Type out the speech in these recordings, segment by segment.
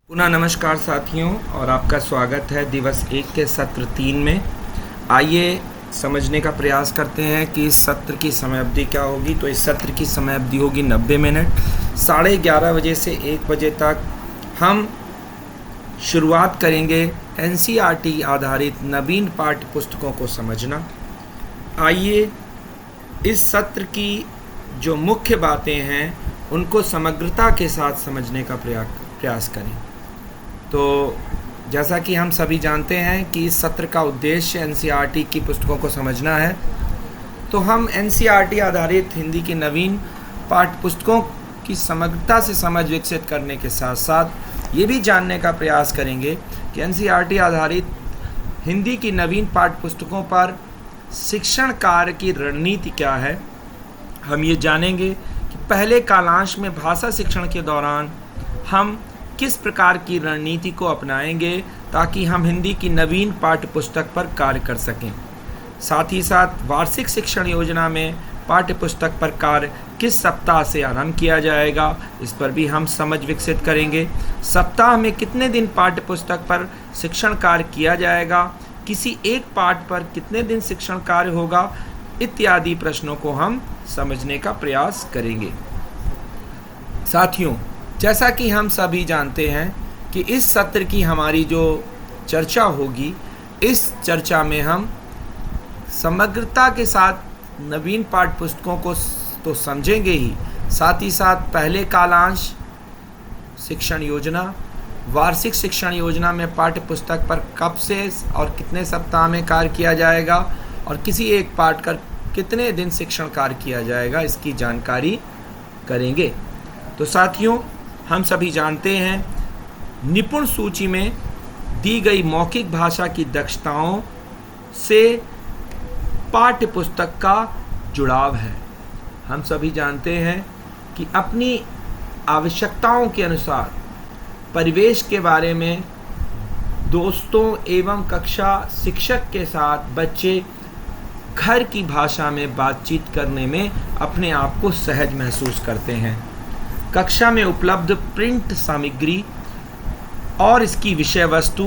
पुनः नमस्कार साथियों, और आपका स्वागत है दिवस 1 के सत्र 3 में। आइए समझने का प्रयास करते हैं कि इस सत्र की समय अवधि क्या होगी। तो इस सत्र की समय अवधि होगी 90 मिनट। 11:30 बजे से 1 बजे तक हम शुरुआत करेंगे एनसीईआरटी आधारित नवीन पाठ्य पुस्तकों को समझना। आइए इस सत्र की जो मुख्य बातें हैं उनको समग्रता के साथ समझने का प्रयास करें। तो जैसा कि हम सभी जानते हैं कि इस सत्र का उद्देश्य एनसीईआरटी की पुस्तकों को समझना है, तो हम एनसीईआरटी आधारित हिंदी की नवीन पाठ्य पुस्तकों की समग्रता से समझ विकसित करने के साथ साथ ये भी जानने का प्रयास करेंगे कि एनसीईआरटी आधारित हिंदी की नवीन पाठ्य पुस्तकों पर शिक्षण कार्य की रणनीति क्या है। हम ये जानेंगे कि पहले कालांश में भाषा शिक्षण के दौरान हम किस प्रकार की रणनीति को अपनाएंगे ताकि हम हिंदी की नवीन पाठ्य पुस्तक पर कार्य कर सकें। साथ ही साथ वार्षिक शिक्षण योजना में पाठ्य पुस्तक पर कार्य किस सप्ताह से आरंभ किया जाएगा, इस पर भी हम समझ विकसित करेंगे। सप्ताह में कितने दिन पाठ्य पुस्तक पर शिक्षण कार्य किया जाएगा, किसी एक पाठ पर कितने दिन शिक्षण कार्य होगा, इत्यादि प्रश्नों को हम समझने का प्रयास करेंगे। साथियों, जैसा कि हम सभी जानते हैं कि इस सत्र की हमारी जो चर्चा होगी, इस चर्चा में हम समग्रता के साथ नवीन पाठ्य पुस्तकों को तो समझेंगे ही, साथ ही साथ पहले कालांश शिक्षण योजना, वार्षिक शिक्षण योजना में पाठ्य पुस्तक पर कब से और कितने सप्ताह में कार्य किया जाएगा और किसी एक पाठ पर कितने दिन शिक्षण कार्य किया जाएगा, इसकी जानकारी करेंगे। तो साथियों, हम सभी जानते हैं निपुण सूची में दी गई मौखिक भाषा की दक्षताओं से पाठ्य पुस्तक का जुड़ाव है। हम सभी जानते हैं कि अपनी आवश्यकताओं के अनुसार परिवेश के बारे में दोस्तों एवं कक्षा शिक्षक के साथ बच्चे घर की भाषा में बातचीत करने में अपने आप को सहज महसूस करते हैं। कक्षा में उपलब्ध प्रिंट सामग्री और इसकी विषय वस्तु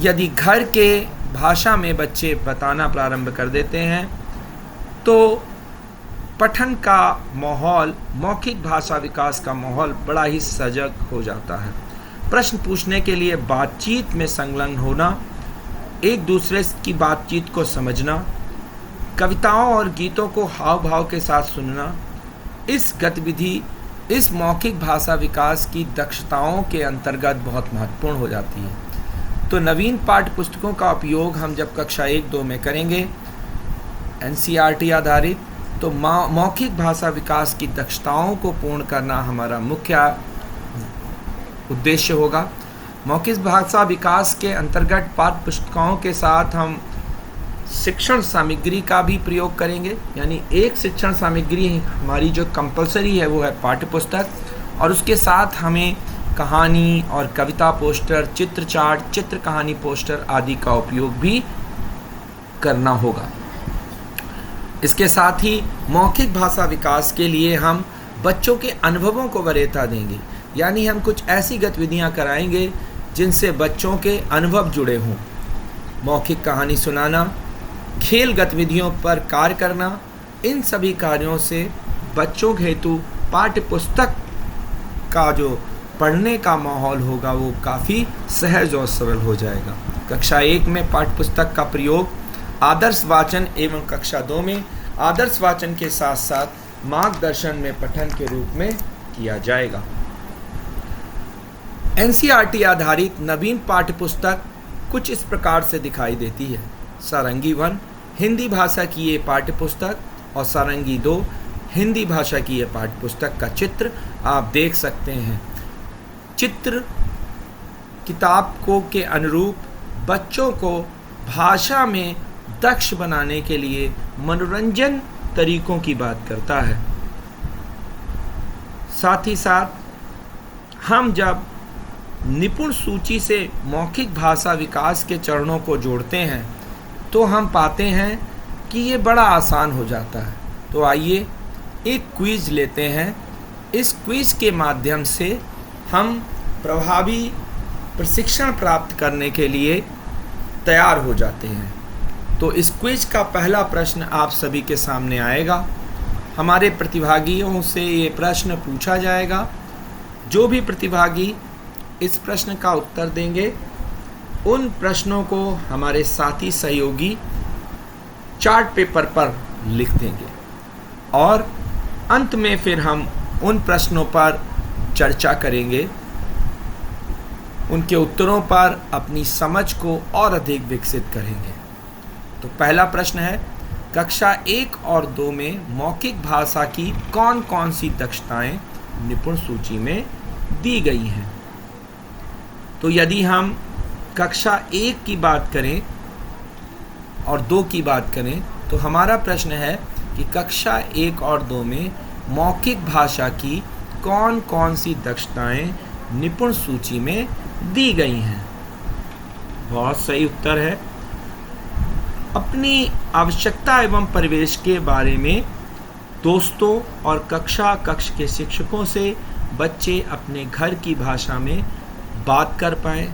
यदि घर के भाषा में बच्चे बताना प्रारंभ कर देते हैं तो पठन का माहौल, मौखिक भाषा विकास का माहौल बड़ा ही सजग हो जाता है। प्रश्न पूछने के लिए बातचीत में संलग्न होना, एक दूसरे की बातचीत को समझना, कविताओं और गीतों को हाव भाव के साथ सुनना, इस गतिविधि इस मौखिक भाषा विकास की दक्षताओं के अंतर्गत बहुत महत्वपूर्ण हो जाती है। तो नवीन पाठ्य पुस्तकों का उपयोग हम जब कक्षा 1-2 में करेंगे एनसीईआरटी आधारित, तो मौखिक भाषा विकास की दक्षताओं को पूर्ण करना हमारा मुख्य उद्देश्य होगा। मौखिक भाषा विकास के अंतर्गत पाठ्य पुस्तकों के साथ हम शिक्षण सामग्री का भी प्रयोग करेंगे, यानी एक शिक्षण सामग्री हमारी जो कंपलसरी है वो है पाठ्य पुस्तक, और उसके साथ हमें कहानी और कविता पोस्टर, चित्र चार्ट, चित्र कहानी पोस्टर आदि का उपयोग भी करना होगा। इसके साथ ही मौखिक भाषा विकास के लिए हम बच्चों के अनुभवों को वरीयता देंगे, यानी हम कुछ ऐसी गतिविधियां कराएंगे जिनसे बच्चों के अनुभव जुड़े हों। मौखिक कहानी सुनाना, खेल गतिविधियों पर कार्य करना, इन सभी कार्यों से बच्चों हेतु पाठ्य पुस्तक का जो पढ़ने का माहौल होगा वो काफ़ी सहज और सरल हो जाएगा। कक्षा 1 में पाठ्य पुस्तक का प्रयोग आदर्श वाचन एवं कक्षा 2 में आदर्श वाचन के साथ साथ मार्गदर्शन में पठन के रूप में किया जाएगा। एनसीईआरटी आधारित नवीन पाठ्य पुस्तक कुछ इस प्रकार से दिखाई देती है। सारंगी 1 हिंदी भाषा की ये पाठ्य पुस्तक और सारंगी 2 हिंदी भाषा की ये पाठ्य पुस्तक का चित्र आप देख सकते हैं। चित्र किताब को के अनुरूप बच्चों को भाषा में दक्ष बनाने के लिए मनोरंजन तरीकों की बात करता है। साथ ही साथ हम जब निपुण सूची से मौखिक भाषा विकास के चरणों को जोड़ते हैं तो हम पाते हैं कि ये बड़ा आसान हो जाता है। तो आइए एक क्विज़ लेते हैं। इस क्विज़ के माध्यम से हम प्रभावी प्रशिक्षण प्राप्त करने के लिए तैयार हो जाते हैं। तो इस क्विज का पहला प्रश्न आप सभी के सामने आएगा। हमारे प्रतिभागियों से ये प्रश्न पूछा जाएगा। जो भी प्रतिभागी इस प्रश्न का उत्तर देंगे, उन प्रश्नों को हमारे साथी सहयोगी चार्ट पेपर पर लिख देंगे और अंत में फिर हम उन प्रश्नों पर चर्चा करेंगे, उनके उत्तरों पर अपनी समझ को और अधिक विकसित करेंगे। तो पहला प्रश्न है, कक्षा 1 और 2 में मौखिक भाषा की कौन कौन सी दक्षताएं निपुण सूची में दी गई हैं? तो यदि हम कक्षा 1 की बात करें और 2 की बात करें तो हमारा प्रश्न है कि कक्षा 1 और 2 में मौखिक भाषा की कौन कौन सी दक्षताएं निपुण सूची में दी गई हैं? बहुत सही उत्तर है। अपनी आवश्यकता एवं परिवेश के बारे में दोस्तों और कक्ष के शिक्षकों से बच्चे अपने घर की भाषा में बात कर पाएं,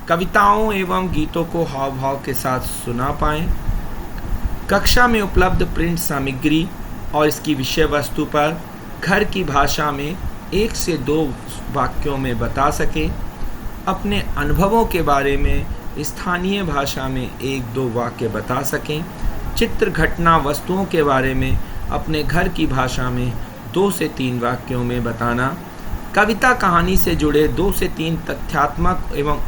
कविताओं एवं गीतों को हाव भाव के साथ सुना पाएं, कक्षा में उपलब्ध प्रिंट सामग्री और इसकी विषय वस्तु पर घर की भाषा में 1 से 2 वाक्यों में बता सकें, अपने अनुभवों के बारे में स्थानीय भाषा में 1-2 वाक्य बता सकें, चित्र घटना वस्तुओं के बारे में अपने घर की भाषा में 2 से 3 वाक्यों में बताना, कविता कहानी से जुड़े 2 से 3 तथ्यात्मक एवं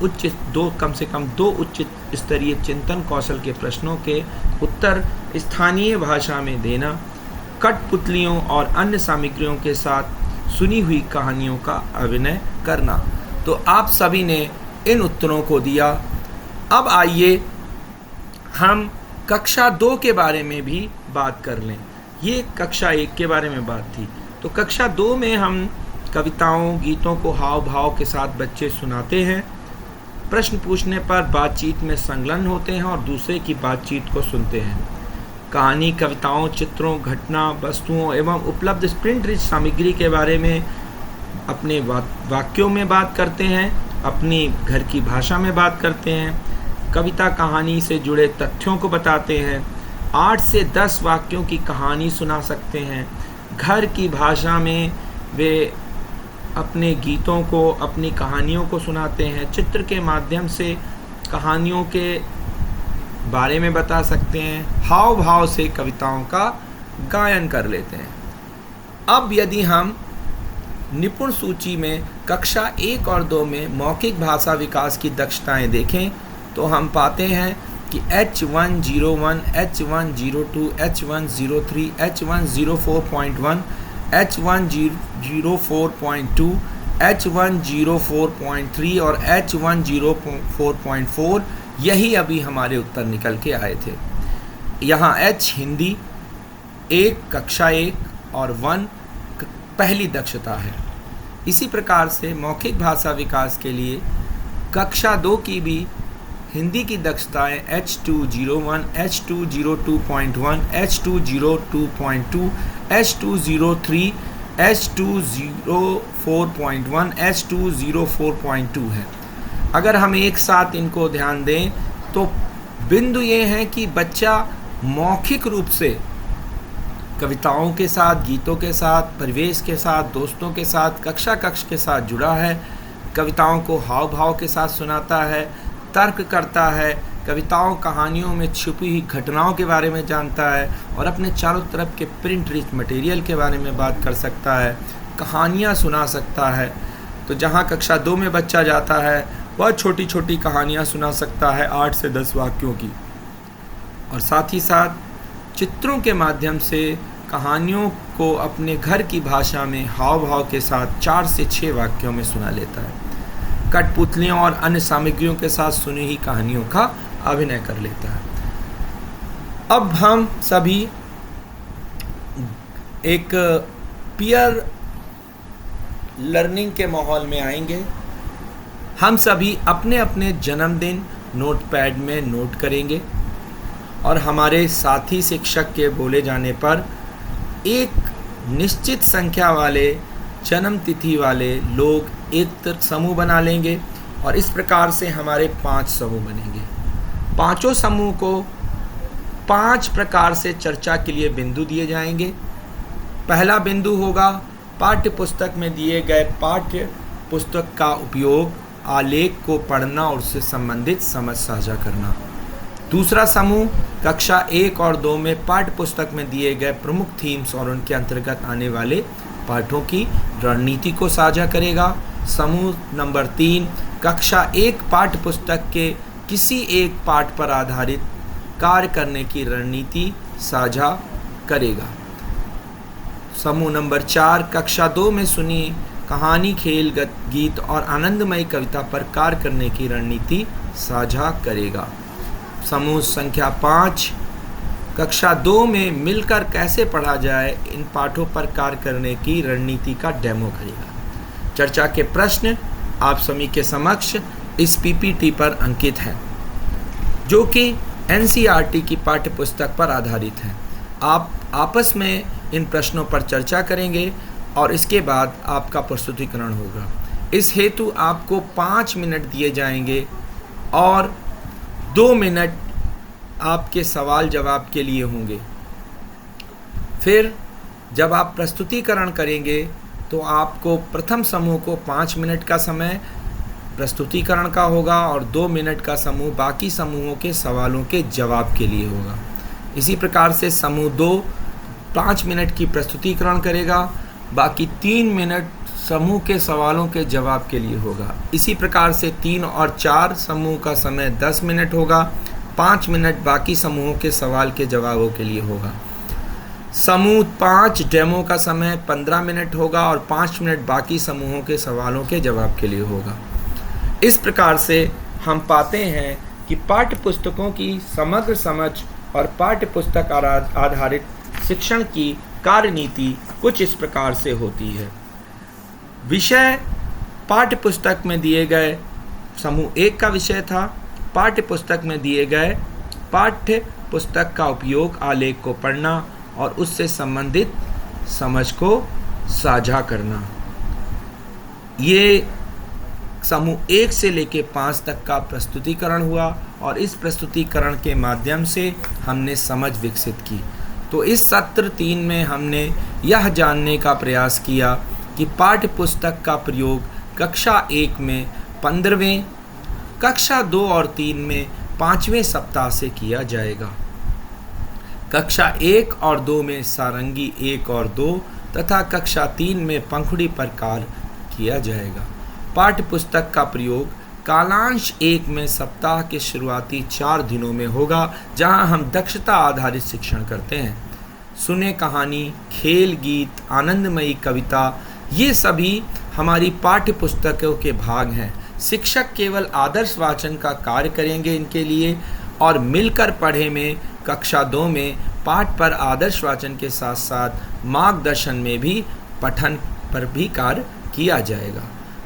कम से कम 2 उच्च स्तरीय चिंतन कौशल के प्रश्नों के उत्तर स्थानीय भाषा में देना, कठपुतलियों और अन्य सामग्रियों के साथ सुनी हुई कहानियों का अभिनय करना। तो आप सभी ने इन उत्तरों को दिया। अब आइए हम कक्षा 2 के बारे में भी बात कर लें। ये कक्षा 1 के बारे में बात थी। तो कक्षा 2 में हम कविताओं गीतों को हाव भाव के साथ बच्चे सुनाते हैं, प्रश्न पूछने पर बातचीत में संलग्न होते हैं और दूसरे की बातचीत को सुनते हैं, कहानी कविताओं चित्रों घटना वस्तुओं एवं उपलब्ध प्रिंट रिच सामग्री के बारे में अपने वाक्यों में बात करते हैं, अपनी घर की भाषा में बात करते हैं, कविता कहानी से जुड़े तथ्यों को बताते हैं, 8 से 10 वाक्यों की कहानी सुना सकते हैं, घर की भाषा में वे अपने गीतों को अपनी कहानियों को सुनाते हैं, चित्र के माध्यम से कहानियों के बारे में बता सकते हैं, हाव भाव से कविताओं का गायन कर लेते हैं। अब यदि हम निपुण सूची में कक्षा 1 और 2 में मौखिक भाषा विकास की दक्षताएं देखें तो हम पाते हैं कि H101, H102, H103, H104.1, H104.2, H104.3 और H104.4 यही अभी हमारे उत्तर निकल के आए थे। यहाँ H हिंदी 1 कक्षा 1 और 1 पहली दक्षता है। इसी प्रकार से मौखिक भाषा विकास के लिए कक्षा 2 की भी हिंदी की दक्षताएं H201, H202.1, H202.2, H203, H204.1, H204.2 है। अगर हम एक साथ इनको ध्यान दें तो बिंदु ये है कि बच्चा मौखिक रूप से कविताओं के साथ, गीतों के साथ, परिवेश के साथ, दोस्तों के साथ, कक्षा के साथ जुड़ा है, कविताओं को हाव भाव के साथ सुनाता है, तर्क करता है, कविताओं कहानियों में छुपी हुई घटनाओं के बारे में जानता है और अपने चारों तरफ के प्रिंट रिच मटेरियल के बारे में बात कर सकता है, कहानियाँ सुना सकता है। तो जहाँ कक्षा 2 में बच्चा जाता है वह छोटी छोटी कहानियाँ सुना सकता है 8 से 10 वाक्यों की, और साथ ही साथ चित्रों के माध्यम से कहानियों को अपने घर की भाषा में हाव भाव के साथ 4 से 6 वाक्यों में सुना लेता है, कठपुतलियों और अन्य सामग्रियों के साथ सुनी हुई कहानियों का अभिनय कर लेता है। अब हम सभी एक पीयर लर्निंग के माहौल में आएंगे। हम सभी अपने अपने जन्मदिन नोटपैड में नोट करेंगे और हमारे साथी शिक्षक के बोले जाने पर एक निश्चित संख्या वाले जन्म तिथि वाले लोग एक समूह बना लेंगे और इस प्रकार से हमारे 5 समूह बनेंगे। पांचों समूह को 5 प्रकार से चर्चा के लिए बिंदु दिए जाएंगे। पहला बिंदु होगा पाठ्य पुस्तक में दिए गए पाठ्य पुस्तक का उपयोग, आलेख को पढ़ना और उससे संबंधित समझ साझा करना। दूसरा समूह कक्षा 1 और 2 में पाठ्य पुस्तक में दिए गए प्रमुख थीम्स और उनके अंतर्गत आने वाले पाठों की रणनीति को साझा करेगा। समूह नंबर 3 कक्षा 1 पाठ्य पुस्तक के किसी एक पाठ पर आधारित कार्य करने की रणनीति साझा करेगा। समूह नंबर 4 कक्षा 2 में सुनी कहानी, खेल, गीत और आनंदमयी कविता पर कार्य करने की रणनीति साझा करेगा। समूह संख्या 5 कक्षा 2 में मिलकर कैसे पढ़ा जाए, इन पाठों पर कार्य करने की रणनीति का डेमो करेगा। चर्चा के प्रश्न आप सभी के समक्ष इस पीपीटी पर अंकित हैं, जो कि एनसीईआरटी की पाठ्य पुस्तक पर आधारित हैं। आप आपस में इन प्रश्नों पर चर्चा करेंगे और इसके बाद आपका प्रस्तुतिकरण होगा। इस हेतु आपको 5 मिनट दिए जाएंगे और 2 मिनट आपके सवाल जवाब के लिए होंगे। फिर जब आप प्रस्तुतिकरण करेंगे तो आपको प्रथम समूह को 5 मिनट का समय प्रस्तुतिकरण का होगा और 2 मिनट का समूह बाकी समूहों के सवालों के जवाब के लिए होगा। इसी प्रकार से समूह 2 5 मिनट की प्रस्तुतिकरण करेगा, बाकी 3 मिनट समूह के सवालों के जवाब के लिए होगा। इसी प्रकार से 3 और 4 समूह का समय 10 मिनट होगा, 5 मिनट बाकी समूहों के सवाल के जवाबों के लिए होगा। समूह 5 डेमो का समय 15 मिनट होगा और 5 मिनट बाकी समूहों के सवालों के जवाब के लिए होगा। इस प्रकार से हम पाते हैं कि पाठ्य पुस्तकों की समग्र समझ और पाठ्य पुस्तक आधारित शिक्षण की कार्यनीति कुछ इस प्रकार से होती है। विषय पाठ्य पुस्तक में दिए गए समूह 1 का विषय था। पाठ्य पुस्तक में दिए गए पाठ्य पुस्तक का उपयोग, आलेख को पढ़ना और उससे संबंधित समझ को साझा करना। ये समूह 1 से लेकर 5 तक का प्रस्तुतिकरण हुआ और इस प्रस्तुतिकरण के माध्यम से हमने समझ विकसित की। तो इस सत्र 3 में हमने यह जानने का प्रयास किया कि पाठ्य पुस्तक का प्रयोग कक्षा 1 में 15वें, कक्षा 2 और 3 में 5वें सप्ताह से किया जाएगा। कक्षा 1 और 2 में सारंगी 1 और 2 तथा कक्षा 3 में पंखुड़ी पर कार्य किया जाएगा। पाठ्य पुस्तक का प्रयोग कालांश 1 में सप्ताह के शुरुआती 4 दिनों में होगा, जहां हम दक्षता आधारित शिक्षण करते हैं। सुने कहानी, खेल, गीत, आनंदमयी कविता, ये सभी हमारी पाठ्य पुस्तकों के भाग हैं। शिक्षक केवल आदर्श वाचन का कार्य करेंगे इनके लिए, और मिलकर पढ़े में कक्षा 2 में पाठ पर आदर्श वाचन के साथ साथ मार्गदर्शन में भी पठन पर भी कार्य किया जाएगा।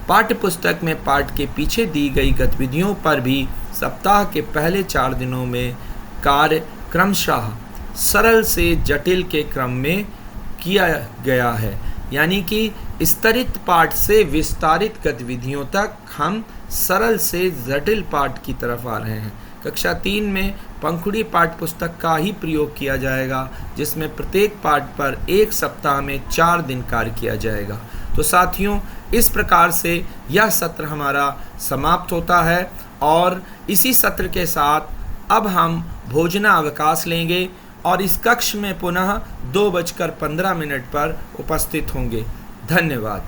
पाठ्य पुस्तक में पाठ के पीछे दी गई गतिविधियों पर भी सप्ताह के पहले 4 दिनों में कार्य क्रमशः सरल से जटिल के क्रम में किया गया है, यानी कि स्तरित पाठ से विस्तारित गतिविधियों तक हम सरल से जटिल पाठ की तरफ आ रहे हैं। कक्षा 3 में पंखुड़ी पाठ पुस्तक का ही प्रयोग किया जाएगा, जिसमें प्रत्येक पाठ पर 1 सप्ताह में 4 दिन कार्य किया जाएगा। तो साथियों, इस प्रकार से यह सत्र हमारा समाप्त होता है और इसी सत्र के साथ अब हम भोजनावकाश लेंगे और इस कक्ष में पुनः 2:15 पर उपस्थित होंगे। धन्यवाद।